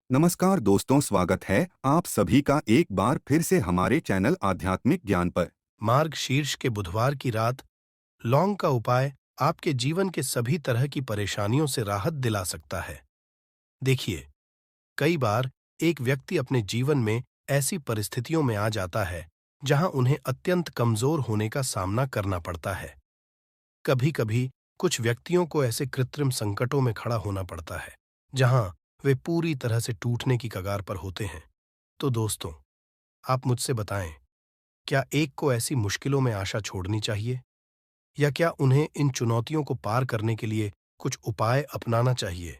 नमस्कार दोस्तों, स्वागत है आप सभी का एक बार फिर से हमारे चैनल आध्यात्मिक ज्ञान पर। मार्ग शीर्ष के बुधवार की रात लौंग का उपाय आपके जीवन के सभी तरह की परेशानियों से राहत दिला सकता है। देखिए, कई बार एक व्यक्ति अपने जीवन में ऐसी परिस्थितियों में आ जाता है जहां उन्हें अत्यंत कमजोर होने का सामना करना पड़ता है। कभी-कभी कुछ व्यक्तियों को ऐसे कृत्रिम संकटों में खड़ा होना पड़ता है जहां वे पूरी तरह से टूटने की कगार पर होते हैं। तो दोस्तों, आप मुझसे बताएं, क्या एक को ऐसी मुश्किलों में आशा छोड़नी चाहिए, या क्या उन्हें इन चुनौतियों को पार करने के लिए कुछ उपाय अपनाना चाहिए?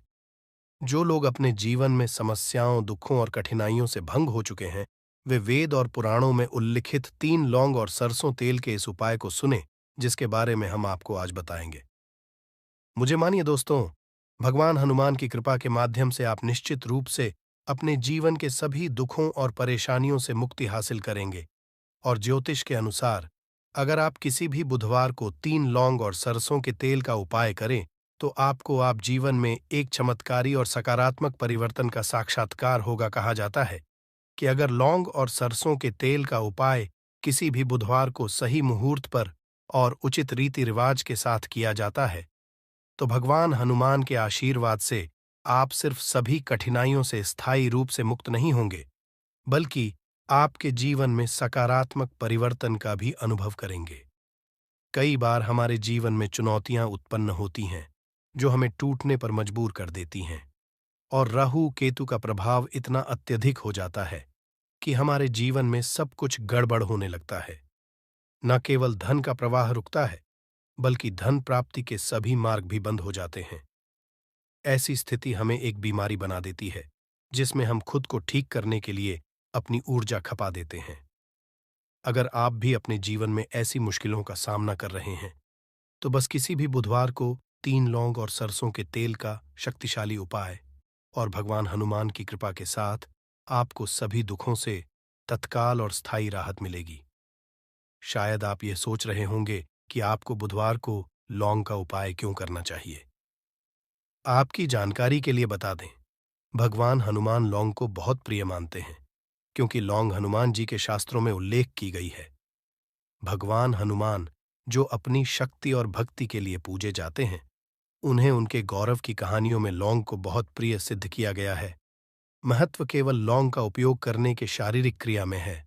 जो लोग अपने जीवन में समस्याओं, दुखों और कठिनाइयों से भंग हो चुके हैं, वे वेद और पुराणों में उल्लिखित 3 लौंग और सरसों तेल के इस उपाय को सुने, जिसके बारे में हम आपको आज बताएंगे। मुझे मानिए दोस्तों, भगवान हनुमान की कृपा के माध्यम से आप निश्चित रूप से अपने जीवन के सभी दुखों और परेशानियों से मुक्ति हासिल करेंगे। और ज्योतिष के अनुसार, अगर आप किसी भी बुधवार को 3 लौंग और सरसों के तेल का उपाय करें, तो आपको आप जीवन में एक चमत्कारी और सकारात्मक परिवर्तन का साक्षात्कार होगा। कहा जाता है कि अगर लौंग और सरसों के तेल का उपाय किसी भी बुधवार को सही मुहूर्त पर और उचित रीति रिवाज के साथ किया जाता है, तो भगवान हनुमान के आशीर्वाद से आप सिर्फ सभी कठिनाइयों से स्थायी रूप से मुक्त नहीं होंगे, बल्कि आपके जीवन में सकारात्मक परिवर्तन का भी अनुभव करेंगे। कई बार हमारे जीवन में चुनौतियां उत्पन्न होती हैं जो हमें टूटने पर मजबूर कर देती हैं, और राहु केतु का प्रभाव इतना अत्यधिक हो जाता है कि हमारे जीवन में सब कुछ गड़बड़ होने लगता है। न केवल धन का प्रवाह रुकता है, बल्कि धन प्राप्ति के सभी मार्ग भी बंद हो जाते हैं। ऐसी स्थिति हमें एक बीमारी बना देती है जिसमें हम खुद को ठीक करने के लिए अपनी ऊर्जा खपा देते हैं। अगर आप भी अपने जीवन में ऐसी मुश्किलों का सामना कर रहे हैं, तो बस किसी भी बुधवार को 3 लौंग और सरसों के तेल का शक्तिशाली उपाय और भगवान हनुमान की कृपा के साथ आपको सभी दुखों से तत्काल और स्थायी राहत मिलेगी। शायद आप ये सोच रहे होंगे कि आपको बुधवार को लौंग का उपाय क्यों करना चाहिए। आपकी जानकारी के लिए बता दें, भगवान हनुमान लौंग को बहुत प्रिय मानते हैं, क्योंकि लौंग हनुमान जी के शास्त्रों में उल्लेख की गई है। भगवान हनुमान, जो अपनी शक्ति और भक्ति के लिए पूजे जाते हैं, उन्हें उनके गौरव की कहानियों में लौंग को बहुत प्रिय सिद्ध किया गया है। महत्व केवल लौंग का उपयोग करने के शारीरिक क्रिया में है,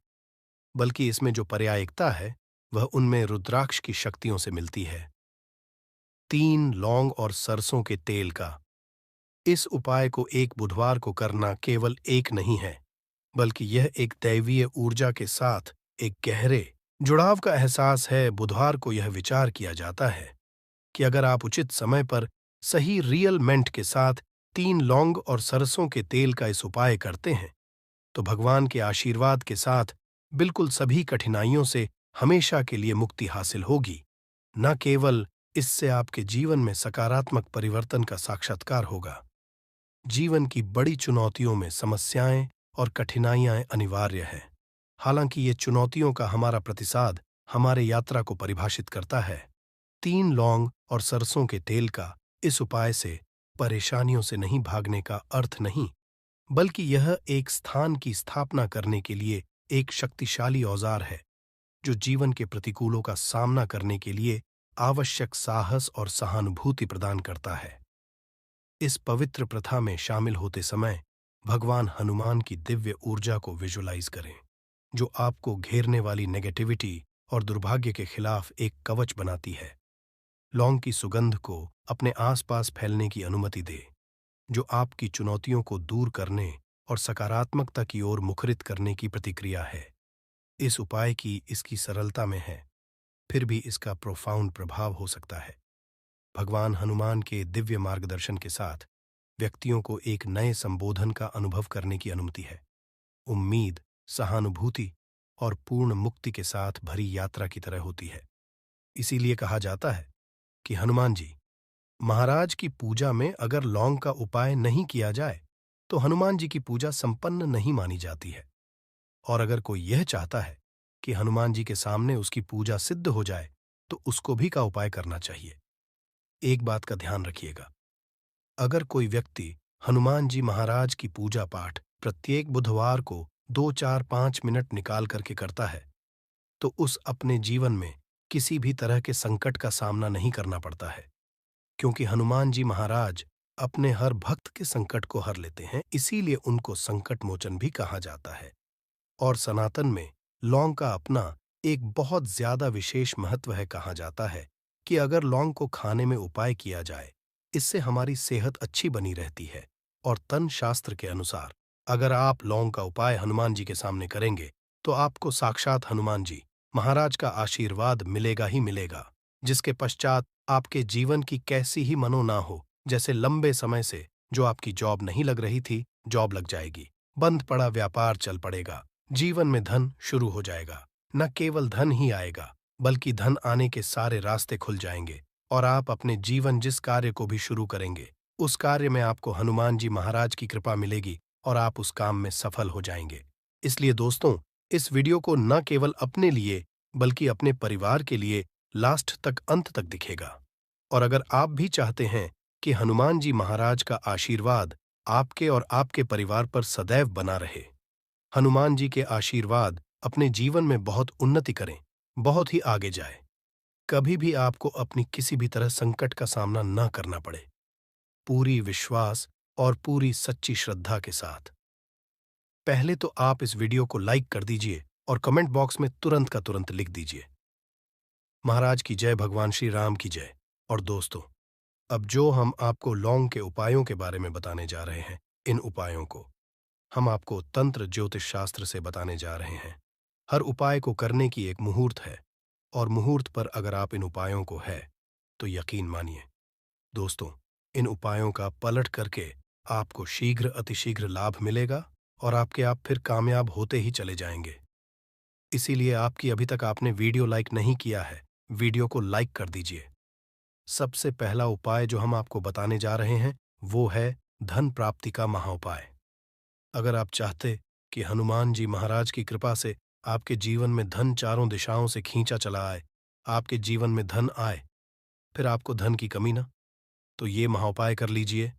बल्कि इसमें जो पर्यायिकता है वह उनमें रुद्राक्ष की शक्तियों से मिलती है। 3 लौंग और सरसों के तेल का इस उपाय को एक बुधवार को करना केवल एक नहीं है, बल्कि यह एक दैवीय ऊर्जा के साथ एक गहरे जुड़ाव का एहसास है। बुधवार को यह विचार किया जाता है कि अगर आप उचित समय पर सही रियलमेंट के साथ 3 लौंग और सरसों के तेल का इस उपाय करते हैं, तो भगवान के आशीर्वाद के साथ बिल्कुल सभी कठिनाइयों से हमेशा के लिए मुक्ति हासिल होगी। न केवल इससे आपके जीवन में सकारात्मक परिवर्तन का साक्षात्कार होगा, जीवन की बड़ी चुनौतियों में समस्याएं और कठिनाइयां अनिवार्य हैं। हालांकि ये चुनौतियों का हमारा प्रतिसाद हमारे यात्रा को परिभाषित करता है। 3 लौंग और सरसों के तेल का इस उपाय से परेशानियों से नहीं भागने का अर्थ नहीं, बल्कि यह एक स्थान की स्थापना करने के लिए एक शक्तिशाली औजार है, जो जीवन के प्रतिकूलों का सामना करने के लिए आवश्यक साहस और सहानुभूति प्रदान करता है। इस पवित्र प्रथा में शामिल होते समय भगवान हनुमान की दिव्य ऊर्जा को विजुलाइज करें, जो आपको घेरने वाली नेगेटिविटी और दुर्भाग्य के खिलाफ एक कवच बनाती है। लौंग की सुगंध को अपने आसपास फैलने की अनुमति दे, जो आपकी चुनौतियों को दूर करने और सकारात्मकता की ओर मुखरित करने की प्रतिक्रिया है। इस उपाय की इसकी सरलता में है, फिर भी इसका प्रोफाउंड प्रभाव हो सकता है। भगवान हनुमान के दिव्य मार्गदर्शन के साथ व्यक्तियों को एक नए संबोधन का अनुभव करने की अनुमति है। उम्मीद, सहानुभूति और पूर्ण मुक्ति के साथ भरी यात्रा की तरह होती है। इसीलिए कहा जाता है कि हनुमान जी महाराज की पूजा में अगर लौंग का उपाय नहीं किया जाए, तो हनुमान जी की पूजा संपन्न नहीं मानी जाती है। और अगर कोई यह चाहता है कि हनुमान जी के सामने उसकी पूजा सिद्ध हो जाए, तो उसको भी का उपाय करना चाहिए। एक बात का ध्यान रखिएगा, अगर कोई व्यक्ति हनुमान जी महाराज की पूजा पाठ प्रत्येक बुधवार को 2-4-5 मिनट निकाल करके करता है, तो उस अपने जीवन में किसी भी तरह के संकट का सामना नहीं करना पड़ता है, क्योंकि हनुमान जी महाराज अपने हर भक्त के संकट को हर लेते हैं, इसीलिए उनको संकट मोचन भी कहा जाता है। और सनातन में लौंग का अपना एक बहुत ज्यादा विशेष महत्व है। कहा जाता है कि अगर लौंग को खाने में उपाय किया जाए, इससे हमारी सेहत अच्छी बनी रहती है। और तन शास्त्र के अनुसार अगर आप लौंग का उपाय हनुमान जी के सामने करेंगे, तो आपको साक्षात हनुमान जी महाराज का आशीर्वाद मिलेगा ही मिलेगा, जिसके पश्चात आपके जीवन की कैसी ही मनो ना हो, जैसे लंबे समय से जो आपकी जॉब नहीं लग रही थी, जॉब लग जाएगी, बंद पड़ा व्यापार चल पड़ेगा, जीवन में धन शुरू हो जाएगा। न केवल धन ही आएगा, बल्कि धन आने के सारे रास्ते खुल जाएंगे और आप अपने जीवन जिस कार्य को भी शुरू करेंगे, उस कार्य में आपको हनुमान जी महाराज की कृपा मिलेगी और आप उस काम में सफल हो जाएंगे। इसलिए दोस्तों, इस वीडियो को न केवल अपने लिए बल्कि अपने परिवार के लिए लास्ट तक अंत तक दिखेगा। और अगर आप भी चाहते हैं कि हनुमान जी महाराज का आशीर्वाद आपके और आपके परिवार पर सदैव बना रहे, हनुमान जी के आशीर्वाद अपने जीवन में बहुत उन्नति करें, बहुत ही आगे जाए, कभी भी आपको अपनी किसी भी तरह संकट का सामना न करना पड़े, पूरी विश्वास और पूरी सच्ची श्रद्धा के साथ। पहले तो आप इस वीडियो को लाइक कर दीजिए और कमेंट बॉक्स में तुरंत का तुरंत लिख दीजिए, महाराज की जय, भगवान श्री राम की जय। और दोस्तों, अब जो हम आपको लौंग के उपायों के बारे में बताने जा रहे हैं, इन उपायों को हम आपको तंत्र ज्योतिष शास्त्र से बताने जा रहे हैं। हर उपाय को करने की एक मुहूर्त है, और मुहूर्त पर अगर आप इन उपायों को है तो यकीन मानिए दोस्तों, इन उपायों का पलट करके आपको शीघ्र अतिशीघ्र लाभ मिलेगा और आपके आप फिर कामयाब होते ही चले जाएंगे। इसीलिए आपकी अभी तक आपने वीडियो लाइक नहीं किया है, वीडियो को लाइक कर दीजिए। सबसे पहला उपाय जो हम आपको बताने जा रहे हैं वो है धन प्राप्ति का महाउपाय। अगर आप चाहते कि हनुमान जी महाराज की कृपा से आपके जीवन में धन चारों दिशाओं से खींचा चला आए, आपके जीवन में धन आए, फिर आपको धन की कमी ना, तो ये महाउपाय कर लीजिए।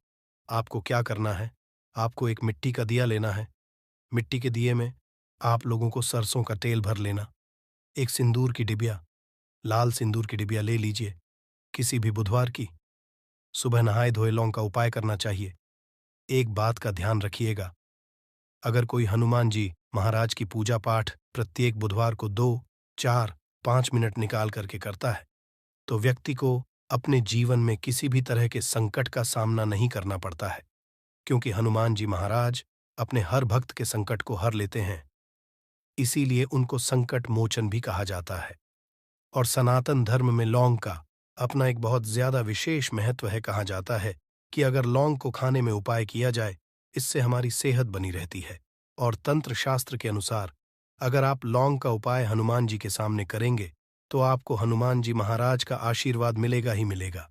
आपको क्या करना है, आपको एक मिट्टी का दिया लेना है। मिट्टी के दिए में आप लोगों को सरसों का तेल भर लेना। एक सिंदूर की डिबिया, लाल सिंदूर की डिबिया ले लीजिए, किसी भी बुधवार की। सुबह नहाए धोए लौंग का उपाय करना चाहिए। एक बात का ध्यान रखिएगा, अगर कोई हनुमान जी महाराज की पूजा पाठ प्रत्येक बुधवार को 2-4-5 मिनट निकाल करके करता है, तो व्यक्ति को अपने जीवन में किसी भी तरह के संकट का सामना नहीं करना पड़ता है, क्योंकि हनुमान जी महाराज अपने हर भक्त के संकट को हर लेते हैं। इसीलिए उनको संकट मोचन भी कहा जाता है। और सनातन धर्म में लौंग का अपना एक बहुत ज्यादा विशेष महत्व है। कहा जाता है कि अगर लौंग को खाने में उपाय किया जाए, इससे हमारी सेहत बनी रहती है। और तंत्र शास्त्र के अनुसार अगर आप लौंग का उपाय हनुमान जी के सामने करेंगे, तो आपको हनुमान जी महाराज का आशीर्वाद मिलेगा ही मिलेगा,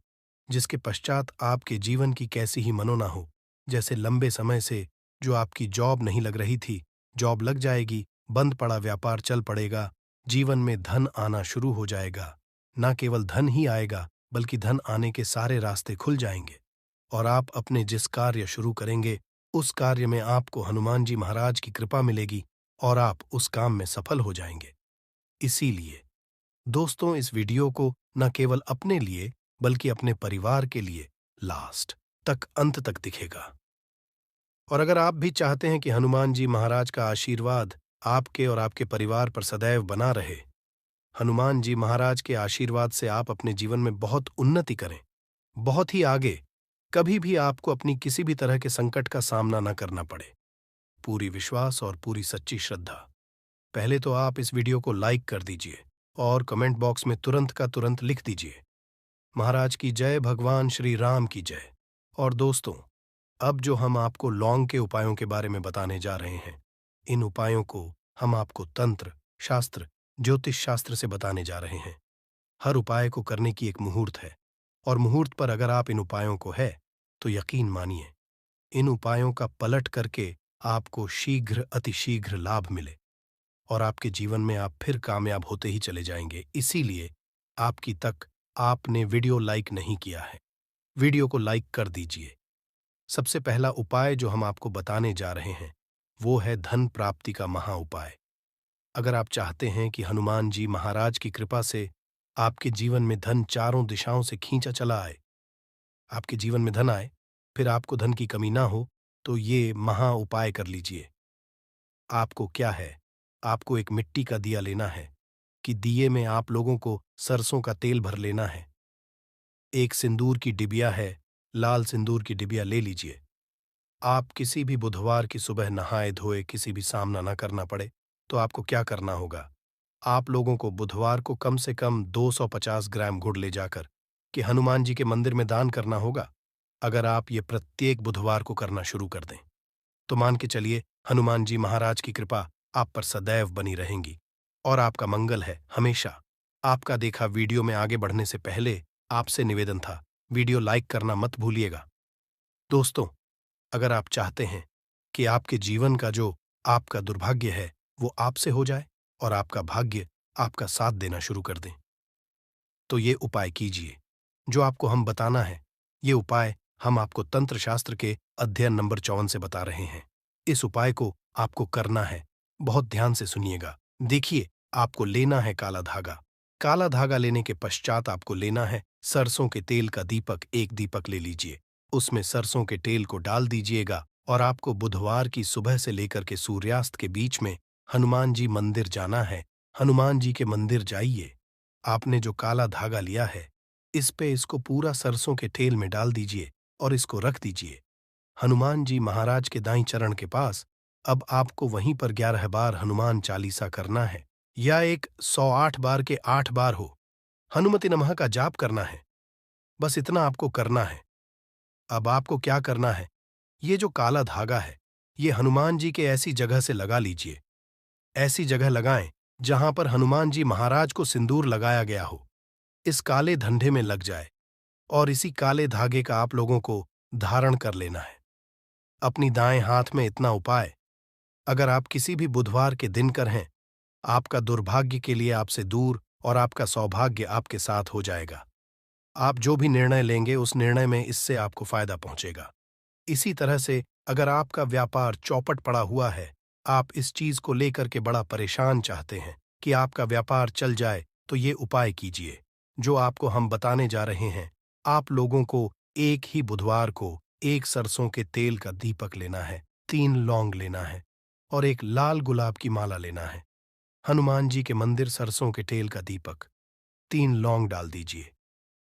जिसके पश्चात आपके जीवन की कैसी ही मनो ना हो, जैसे लंबे समय से जो आपकी जॉब नहीं लग रही थी, जॉब लग जाएगी, बंद पड़ा व्यापार चल पड़ेगा, जीवन में धन आना शुरू हो जाएगा। न केवल धन ही आएगा, बल्कि धन आने के सारे रास्ते खुल जाएंगे और आप अपने जिस कार्य शुरू करेंगे, उस कार्य में आपको हनुमान जी महाराज की कृपा मिलेगी और आप उस काम में सफल हो जाएंगे। इसीलिए दोस्तों, इस वीडियो को न केवल अपने लिए बल्कि अपने परिवार के लिए लास्ट तक अंत तक दिखेगा। और अगर आप भी चाहते हैं कि हनुमान जी महाराज का आशीर्वाद आपके और आपके परिवार पर सदैव बना रहे, हनुमान जी महाराज के आशीर्वाद से आप अपने जीवन में बहुत उन्नति करें, बहुत ही आगे, कभी भी आपको अपनी किसी भी तरह के संकट का सामना न करना पड़े, पूरी विश्वास और पूरी सच्ची श्रद्धा। पहले तो आप इस वीडियो को लाइक कर दीजिए और कमेंट बॉक्स में तुरंत का तुरंत लिख दीजिए, महाराज की जय, भगवान श्री राम की जय। और दोस्तों, अब जो हम आपको लौंग के उपायों के बारे में बताने जा रहे हैं, इन उपायों को हम आपको तंत्र शास्त्र ज्योतिष शास्त्र से बताने जा रहे हैं। हर उपाय को करने की एक मुहूर्त है, और मुहूर्त पर अगर आप इन उपायों को है तो यकीन मानिए, इन उपायों का पलट करके आपको शीघ्र अतिशीघ्र लाभ मिले और आपके जीवन में आप फिर कामयाब होते ही चले जाएंगे। इसीलिए आपकी तक आपने वीडियो लाइक नहीं किया है, वीडियो को लाइक कर दीजिए। सबसे पहला उपाय जो हम आपको बताने जा रहे हैं वो है धन प्राप्ति का महा उपाय। अगर आप चाहते हैं कि हनुमान जी महाराज की कृपा से आपके जीवन में धन चारों दिशाओं से खींचा चला आए, आपके जीवन में धन आए, फिर आपको धन की कमी ना हो, तो ये महा उपाय कर लीजिए। आपको क्या है, आपको एक मिट्टी का दिया लेना है कि दिए में आप लोगों को सरसों का तेल भर लेना है। एक सिंदूर की डिबिया है, लाल सिंदूर की डिबिया ले लीजिए। आप किसी भी बुधवार की सुबह नहाए धोए किसी भी सामना ना करना पड़े, तो आपको क्या करना होगा? आप लोगों को बुधवार को कम से कम 250 ग्राम गुड़ ले जाकर कि हनुमान जी के मंदिर में दान करना होगा। अगर आप ये प्रत्येक बुधवार को करना शुरू कर दें, तो मान के चलिए हनुमान जी महाराज की कृपा आप पर सदैव बनी रहेंगी और आपका मंगल है हमेशा। आपका देखा वीडियो में आगे बढ़ने से पहले आपसे निवेदन था, वीडियो लाइक करना मत भूलिएगा। दोस्तों, अगर आप चाहते हैं कि आपके जीवन का जो आपका दुर्भाग्य है वो आपसे हो जाए और आपका भाग्य आपका साथ देना शुरू कर दें, तो ये उपाय कीजिए जो आपको हम बताना है। ये उपाय हम आपको तंत्र शास्त्र के अध्ययन नंबर 54 से बता रहे हैं। इस उपाय को आपको करना है, बहुत ध्यान से सुनिएगा। देखिए, आपको लेना है काला धागा। काला धागा लेने के पश्चात आपको लेना है सरसों के तेल का दीपक। एक दीपक ले लीजिए, उसमें सरसों के तेल को डाल दीजिएगा और आपको बुधवार की सुबह से लेकर के सूर्यास्त के बीच में हनुमान जी मंदिर जाना है। हनुमान जी के मंदिर जाइए। आपने जो काला धागा लिया है, इस पे इसको पूरा सरसों के तेल में डाल दीजिए और इसको रख दीजिए हनुमान जी महाराज के दाईं चरण के पास। अब आपको वहीं पर 11 बार हनुमान चालीसा करना है, या एक 108 बार के 8 बार हो, हनुमति नमः का जाप करना है। बस इतना आपको करना है। अब आपको क्या करना है, ये जो काला धागा है, ये हनुमान जी के ऐसी जगह से लगा लीजिए। ऐसी जगह लगाएं जहां पर हनुमान जी महाराज को सिंदूर लगाया गया हो, इस काले धंधे में लग जाए और इसी काले धागे का आप लोगों को धारण कर लेना है अपनी दाएं हाथ में। इतना उपाय अगर आप किसी भी बुधवार के दिन करें, आपका दुर्भाग्य के लिए आपसे दूर और आपका सौभाग्य आपके साथ हो जाएगा। आप जो भी निर्णय लेंगे उस निर्णय में इससे आपको फायदा पहुंचेगा। इसी तरह से अगर आपका व्यापार चौपट पड़ा हुआ है, आप इस चीज को लेकर के बड़ा परेशान चाहते हैं कि आपका व्यापार चल जाए, तो ये उपाय कीजिए जो आपको हम बताने जा रहे हैं। आप लोगों को एक ही बुधवार को एक सरसों के तेल का दीपक लेना है, 3 लौंग लेना है और एक लाल गुलाब की माला लेना है। हनुमान जी के मंदिर सरसों के तेल का दीपक, 3 लौंग डाल दीजिए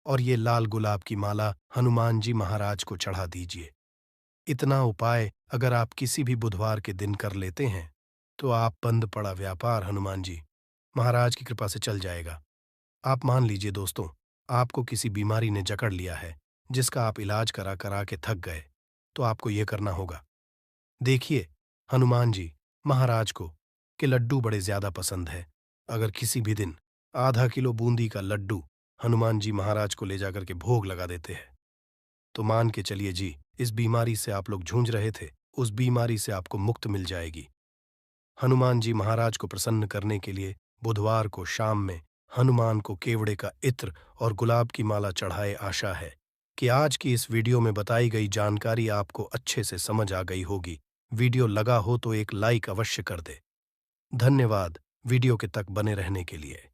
और ये लाल गुलाब की माला हनुमान जी महाराज को चढ़ा दीजिए। इतना उपाय अगर आप किसी भी बुधवार के दिन कर लेते हैं, तो आप बंद पड़ा व्यापार हनुमान जी महाराज की कृपा से चल जाएगा। आप मान लीजिए दोस्तों, आपको किसी बीमारी ने जकड़ लिया है जिसका आप इलाज करा करा के थक गए, तो आपको ये करना होगा। देखिए, हनुमान जी महाराज को कि लड्डू बड़े ज्यादा पसंद है। अगर किसी भी दिन आधा किलो बूंदी का लड्डू हनुमान जी महाराज को ले जाकर के भोग लगा देते हैं, तो मान के चलिए जी, इस बीमारी से आप लोग जूझ रहे थे, उस बीमारी से आपको मुक्त मिल जाएगी। हनुमान जी महाराज को प्रसन्न करने के लिए बुधवार को शाम में हनुमान को केवड़े का इत्र और गुलाब की माला चढ़ाए। आशा है कि आज की इस वीडियो में बताई गई जानकारी आपको अच्छे से समझ आ गई होगी। वीडियो लगा हो तो एक लाइक अवश्य कर दे। धन्यवाद वीडियो के तक बने रहने के लिए।